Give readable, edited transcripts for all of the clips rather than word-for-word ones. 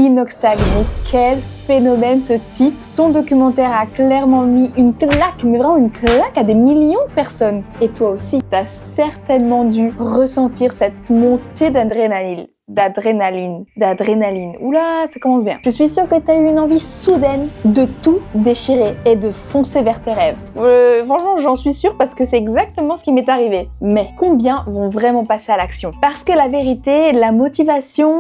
Inoxtag, mais quel phénomène ce type! Son documentaire a clairement mis une claque, mais vraiment une claque à des millions de personnes. Et toi aussi, t'as certainement dû ressentir cette montée d'adrénaline. Oula, ça commence bien. Je suis sûre que t'as eu une envie soudaine de tout déchirer et de foncer vers tes rêves. Franchement, j'en suis sûre parce que c'est exactement ce qui m'est arrivé. Mais combien vont vraiment passer à l'action? Parce que la vérité, la motivation,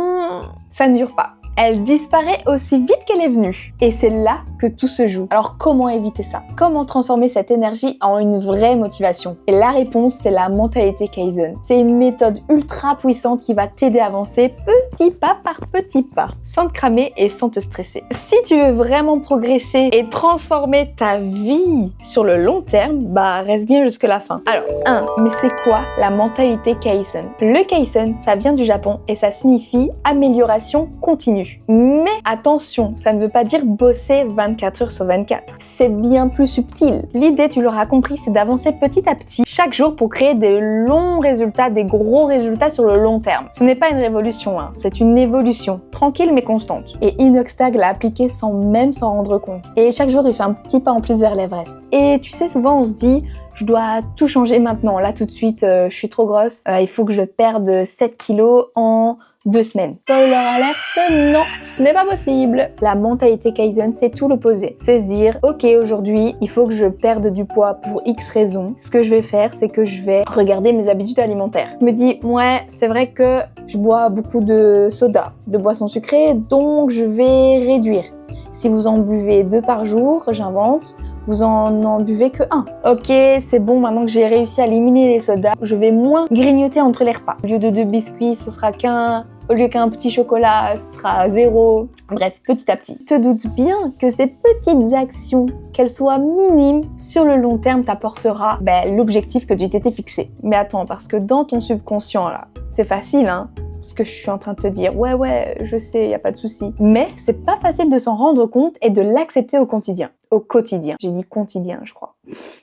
ça ne dure pas. Elle disparaît aussi vite qu'elle est venue. Et c'est là que tout se joue. Alors comment éviter ça? Comment transformer cette énergie en une vraie motivation? Et la réponse, c'est la mentalité Kaizen. C'est une méthode ultra puissante qui va t'aider à avancer petit pas par petit pas, sans te cramer et sans te stresser. Si tu veux vraiment progresser et transformer ta vie sur le long terme, bah reste bien jusque la fin. Alors, mais c'est quoi la mentalité Kaizen? Le Kaizen, ça vient du Japon et ça signifie amélioration continue. Mais attention, ça ne veut pas dire bosser 24 heures sur 24. C'est bien plus subtil. L'idée, tu l'auras compris, c'est d'avancer petit à petit chaque jour pour créer des longs résultats, des gros résultats sur le long terme. Ce n'est pas une révolution, c'est une évolution, tranquille mais constante. Et Inoxtag l'a appliqué sans même s'en rendre compte. Et chaque jour, il fait un petit pas en plus vers l'Everest. Et tu sais, souvent on se dit, je dois tout changer maintenant, là tout de suite, je suis trop grosse, il faut que je perde 7 kilos en 2 semaines. Spoiler alerte, non, ce n'est pas possible. La mentalité Kaizen, c'est tout l'opposé. C'est se dire, ok, aujourd'hui, il faut que je perde du poids pour X raisons. Ce que je vais faire, c'est que je vais regarder mes habitudes alimentaires. Je me dis, ouais, c'est vrai que je bois beaucoup de soda, de boissons sucrées, donc je vais réduire. Si vous en buvez 2 par jour, j'invente, vous en buvez que 1. Ok, c'est bon, maintenant que j'ai réussi à éliminer les sodas, je vais moins grignoter entre les repas. Au lieu de 2 biscuits, ce sera au lieu qu'un petit chocolat, ce sera 0. Bref, petit à petit. Te doute bien que ces petites actions, qu'elles soient minimes, sur le long terme t'apportera l'objectif que tu t'étais fixé. Mais attends, parce que dans ton subconscient là, c'est facile ce que je suis en train de te dire. Ouais, je sais, y a pas de souci. Mais c'est pas facile de s'en rendre compte et de l'accepter au quotidien. Au quotidien. J'ai dit quotidien, je crois.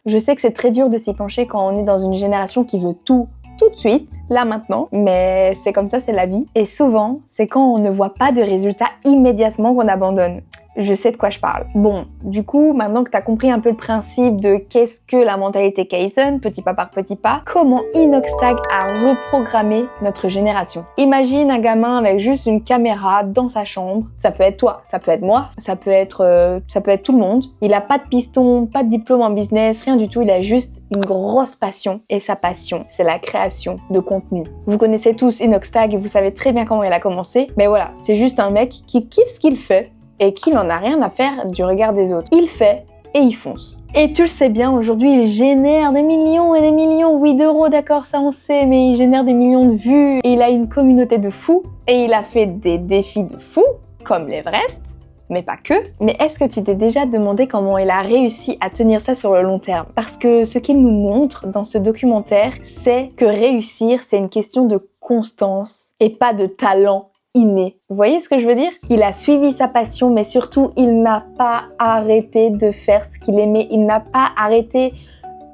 Je sais que c'est très dur de s'y pencher quand on est dans une génération qui veut tout de suite, là maintenant, mais c'est comme ça, c'est la vie. Et souvent, c'est quand on ne voit pas de résultats immédiatement qu'on abandonne. Je sais de quoi je parle. Bon, du coup, maintenant que tu as compris un peu le principe de qu'est-ce que la mentalité Kaizen, petit pas par petit pas, comment Inoxtag a reprogrammé notre génération. Imagine un gamin avec juste une caméra dans sa chambre. Ça peut être toi, ça peut être moi, ça peut être tout le monde. Il a pas de piston, pas de diplôme en business, rien du tout. Il a juste une grosse passion. Et sa passion, c'est la création de contenu. Vous connaissez tous Inoxtag et vous savez très bien comment il a commencé. Mais voilà, c'est juste un mec qui kiffe ce qu'il fait et qui n'en a rien à faire du regard des autres. Il fait et il fonce. Et tu le sais bien, aujourd'hui, il génère des millions et des millions, oui, d'euros, d'accord, ça on sait, mais il génère des millions de vues. Et il a une communauté de fous et il a fait des défis de fous, comme l'Everest, mais pas que. Mais est-ce que tu t'es déjà demandé comment il a réussi à tenir ça sur le long terme? Parce que ce qu'il nous montre dans ce documentaire, c'est que réussir, c'est une question de constance et pas de talent inné. Vous voyez ce que je veux dire? Il a suivi sa passion, mais surtout, il n'a pas arrêté de faire ce qu'il aimait. Il n'a pas arrêté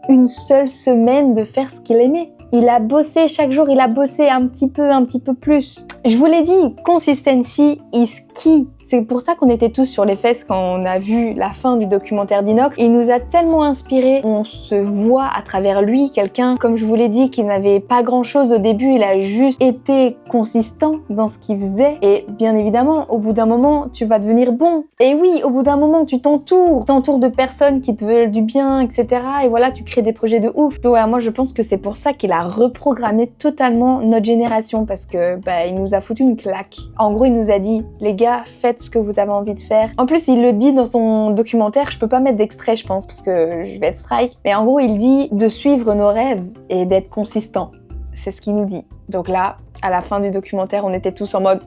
une seule semaine de faire ce qu'il aimait. Il a bossé chaque jour, il a bossé un petit peu plus. Je vous l'ai dit, consistency is key. C'est pour ça qu'on était tous sur les fesses quand on a vu la fin du documentaire d'Inox. Il nous a tellement inspirés. On se voit à travers lui, quelqu'un, comme je vous l'ai dit, qui n'avait pas grand chose au début. Il a juste été consistant dans ce qu'il faisait. Et bien évidemment, au bout d'un moment, tu vas devenir bon. Et oui, au bout d'un moment, tu t'entoures de personnes qui te veulent du bien, etc. Et voilà, tu crées des projets de ouf. Donc voilà, moi je pense que c'est pour ça qu'il a reprogrammé totalement notre génération parce que il nous a foutu une claque. En gros, il nous a dit, les gars, faites ce que vous avez envie de faire. En plus, il le dit dans son documentaire, je peux pas mettre d'extrait, je pense, parce que je vais être strike. Mais en gros, il dit de suivre nos rêves et d'être consistant. C'est ce qu'il nous dit. Donc là, à la fin du documentaire, on était tous en mode,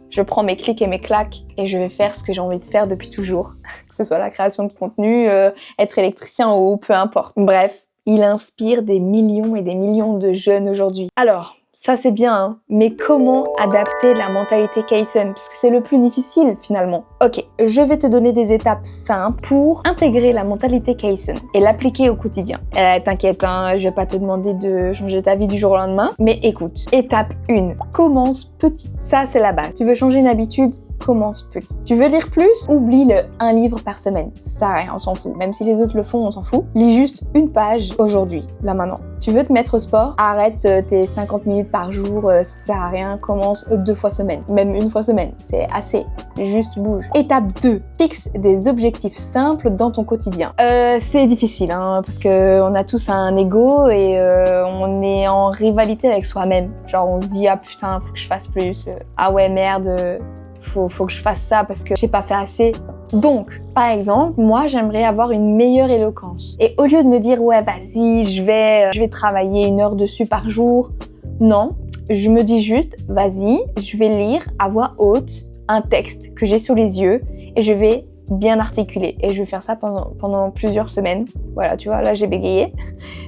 je prends mes clics et mes claques et je vais faire ce que j'ai envie de faire depuis toujours. Que ce soit la création de contenu, être électricien ou peu importe. Bref, il inspire des millions et des millions de jeunes aujourd'hui. Alors, ça c'est bien, hein, mais comment adapter la mentalité Kaizen? Parce que c'est le plus difficile finalement. Ok, je vais te donner des étapes simples pour intégrer la mentalité Kaizen et l'appliquer au quotidien. T'inquiète, hein, je vais pas te demander de changer ta vie du jour au lendemain, mais écoute, étape 1, commence petit. Ça c'est la base. Tu veux changer une habitude? Commence petit. Tu veux lire plus? Oublie le 1 livre par semaine. Ça sert à rien, on s'en fout. Même si les autres le font, on s'en fout. Lis juste une page aujourd'hui, là maintenant. Tu veux te mettre au sport? Arrête tes 50 minutes par jour, ça sert à rien. Commence 2 fois semaine, même 1 fois semaine. C'est assez. Juste bouge. Étape 2. Fixe des objectifs simples dans ton quotidien. C'est difficile, hein, parce que on a tous un ego et on est en rivalité avec soi-même. Genre on se dit ah putain, faut que je fasse plus. Ah ouais merde. Faut que je fasse ça parce que j'ai pas fait assez. Donc, par exemple, moi, j'aimerais avoir une meilleure éloquence. Et au lieu de me dire, ouais, vas-y, je vais travailler 1 heure dessus par jour. Non, je me dis juste, vas-y, je vais lire à voix haute un texte que j'ai sous les yeux et je vais bien articuler. Et je vais faire ça pendant plusieurs semaines. Voilà, tu vois, là, j'ai bégayé.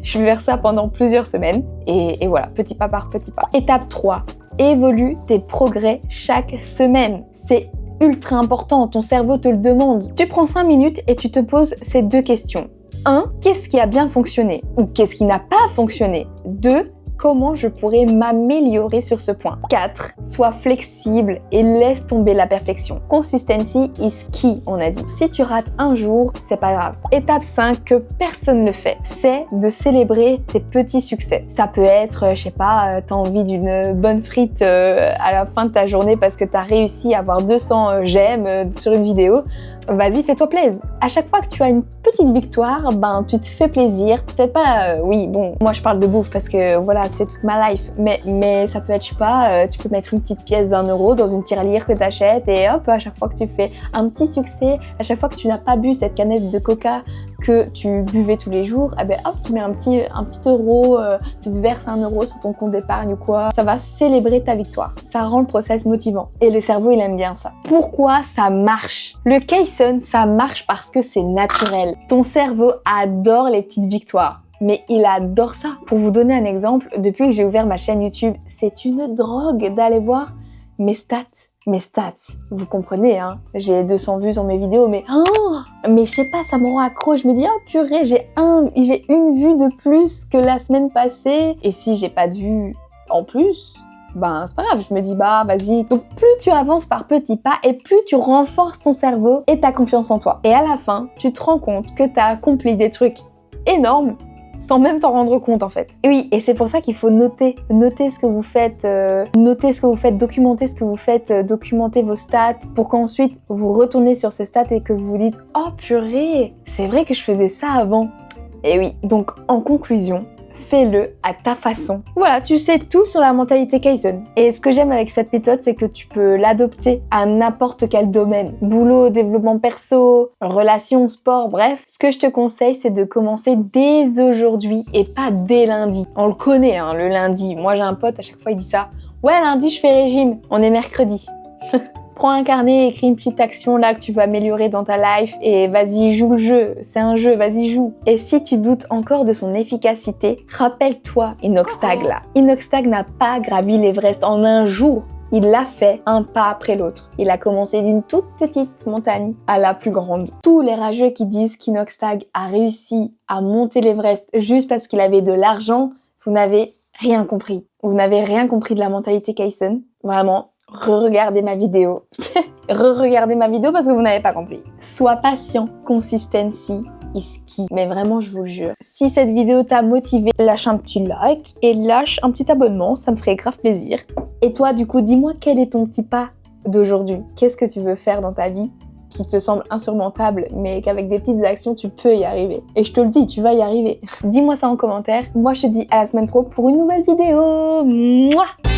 Je vais faire ça pendant plusieurs semaines. Et voilà, petit pas par petit pas. Étape 3. Évolue tes progrès chaque semaine. C'est ultra important, ton cerveau te le demande. Tu prends 5 minutes et tu te poses ces 2 questions. 1. Qu'est-ce qui a bien fonctionné? Ou qu'est-ce qui n'a pas fonctionné? 2. Comment je pourrais m'améliorer sur ce point? 4. Sois flexible et laisse tomber la perfection. Consistency is key, on a dit. Si tu rates un jour, c'est pas grave. Étape 5 que personne ne fait, c'est de célébrer tes petits succès. Ça peut être, je sais pas, t'as envie d'une bonne frite à la fin de ta journée parce que t'as réussi à avoir 200 j'aime sur une vidéo. Vas-y, fais-toi plaisir. À chaque fois que tu as une petite victoire, ben tu te fais plaisir. Peut-être pas, oui, bon, moi je parle de bouffe parce que voilà, c'est toute ma life. Mais ça peut être, je sais pas, tu peux mettre une petite pièce d'1 euro dans une tirelire que t'achètes et hop, à chaque fois que tu fais un petit succès, à chaque fois que tu n'as pas bu cette canette de coca que tu buvais tous les jours, eh ben hop, tu mets un petit euro, tu te verses 1 euro sur ton compte d'épargne ou quoi. Ça va célébrer ta victoire. Ça rend le process motivant. Et le cerveau, il aime bien ça. Pourquoi ça marche? Le Kaizen, ça marche parce que c'est naturel. Ton cerveau adore les petites victoires. Mais il adore ça. Pour vous donner un exemple, depuis que j'ai ouvert ma chaîne YouTube, c'est une drogue d'aller voir mes stats. Mes stats, vous comprenez, hein. J'ai 200 vues sur mes vidéos, mais je sais pas, ça me rend accro. Je me dis, oh purée, j'ai 1 vue de plus que la semaine passée. Et si j'ai pas de vues en plus, ben c'est pas grave. Je me dis, bah vas-y. Donc plus tu avances par petits pas et plus tu renforces ton cerveau et ta confiance en toi. Et à la fin, tu te rends compte que t'as accompli des trucs énormes sans même t'en rendre compte en fait. Et oui, et c'est pour ça qu'il faut noter ce que vous faites, documenter ce que vous faites, documenter vos stats pour qu'ensuite vous retournez sur ces stats et que vous vous dites « Oh purée, c'est vrai que je faisais ça avant ». Et oui, donc en conclusion, fais-le à ta façon. Voilà, tu sais tout sur la mentalité Kaizen. Et ce que j'aime avec cette méthode, c'est que tu peux l'adopter à n'importe quel domaine. Boulot, développement perso, relations, sport, bref. Ce que je te conseille, c'est de commencer dès aujourd'hui et pas dès lundi. On le connaît, hein, le lundi. Moi, j'ai un pote, à chaque fois, il dit ça. Ouais, lundi, je fais régime. On est mercredi. Prends un carnet, écris une petite action là que tu veux améliorer dans ta life et vas-y, joue le jeu. C'est un jeu, vas-y, joue. Et si tu doutes encore de son efficacité, rappelle-toi Inoxtag là. Inoxtag n'a pas gravi l'Everest en un jour. Il l'a fait un pas après l'autre. Il a commencé d'une toute petite montagne à la plus grande. Tous les rageux qui disent qu'Inoxtag a réussi à monter l'Everest juste parce qu'il avait de l'argent, vous n'avez rien compris. Vous n'avez rien compris de la mentalité Kaizen. Vraiment. Re-regardez ma vidéo. Re-regardez ma vidéo parce que vous n'avez pas compris. Sois patient. Consistency is key. Mais vraiment, je vous le jure. Si cette vidéo t'a motivé, lâche un petit like et lâche un petit abonnement. Ça me ferait grave plaisir. Et toi, du coup, dis-moi quel est ton petit pas d'aujourd'hui. Qu'est-ce que tu veux faire dans ta vie qui te semble insurmontable, mais qu'avec des petites actions, tu peux y arriver. Et je te le dis, tu vas y arriver. Dis-moi ça en commentaire. Moi, je te dis à la semaine pro pour une nouvelle vidéo. Mouah!